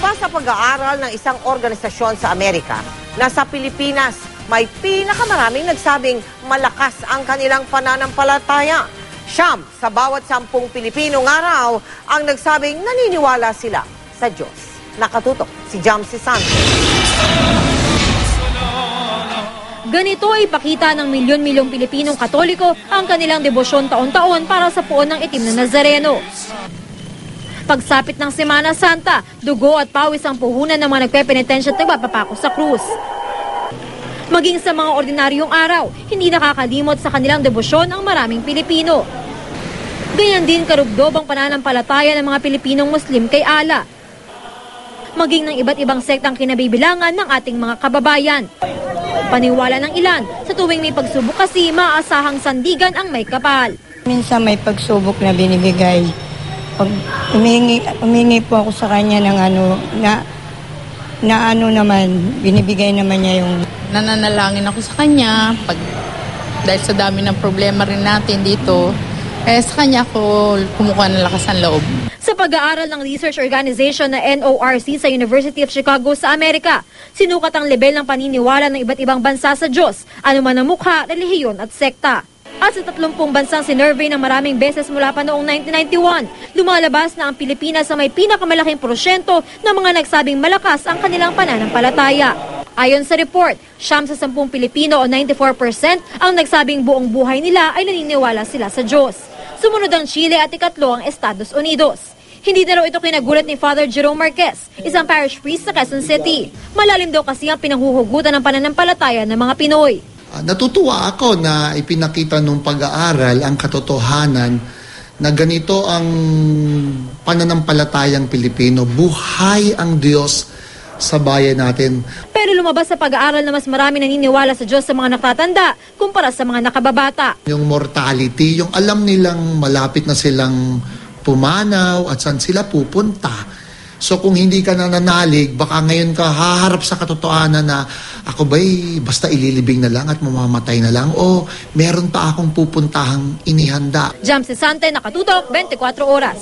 Lumabas sa pag-aaral ng isang organisasyon sa Amerika na sa Pilipinas may pinakamaraming nagsabing malakas ang kanilang pananampalataya. 9 sa bawat 10 Pilipino nga raw ang nagsabing naniniwala sila sa Diyos. Nakatutok si Jamsi Santos. Ganito ay ipakita ng milyon-milyong Pilipinong Katoliko ang kanilang debosyon taon-taon para sa puon ng itim na Nazareno. Pagsapit ng Semana Santa, dugo at pawis ang puhunan ng mga nagpepenitensya at nagpapapako sa krus. Maging sa mga ordinaryong araw, hindi nakakalimot sa kanilang debosyon ang maraming Pilipino. Ganyan din karugdob ang pananampalataya ng mga Pilipinong Muslim kay Allah. Maging ng iba't ibang sektang kinabibilangan ng ating mga kababayan. Paniwala ng ilan, sa tuwing may pagsubok kasi maaasahang sandigan ang may kapal. Minsan may pagsubok na binibigay. Pag umingi po ako sa kanya ng naman, binibigay naman niya yung... Nananalangin ako sa kanya, dahil sa dami ng problema rin natin dito, sa kanya ako kumukuha ng lakas ng loob. Sa pag-aaral ng research organization na NORC sa University of Chicago sa Amerika, sinukat ang level ng paniniwala ng iba't ibang bansa sa Diyos, anuman ang mukha, relihiyon at sekta. At sa 30 bansang sinurvey ng maraming beses mula pa noong 1991, lumalabas na ang Pilipinas sa may pinakamalaking porsyento ng mga nagsabing malakas ang kanilang pananampalataya. Ayon sa report, 9 sa 10 Pilipino o 94% ang nagsabing buong buhay nila ay naniniwala sila sa Diyos. Sumunod ang Chile at ikatlo ang Estados Unidos. Hindi na raw ito kinagulat ni Father Jerome Marquez, isang parish priest sa Quezon City. Malalim daw kasi ang pinanghuhugutan ng pananampalataya ng mga Pinoy. Natutuwa ako na ipinakita nung pag-aaral ang katotohanan na ganito ang pananampalatayang Pilipino. Buhay ang Diyos sa bayan natin. Pero lumabas sa pag-aaral na mas marami naniniwala sa Diyos sa mga nakatanda kumpara sa mga nakababata. Yung mortality, yung alam nilang malapit na silang pumanaw at saan sila pupunta. So kung hindi ka nananalig, baka ngayon ka haharap sa katotohanan na ako ba'y basta ililibing na lang at mamamatay na lang o meron pa akong pupuntahang inihanda. Jamsi Sante, Nakatutok, 24 Oras.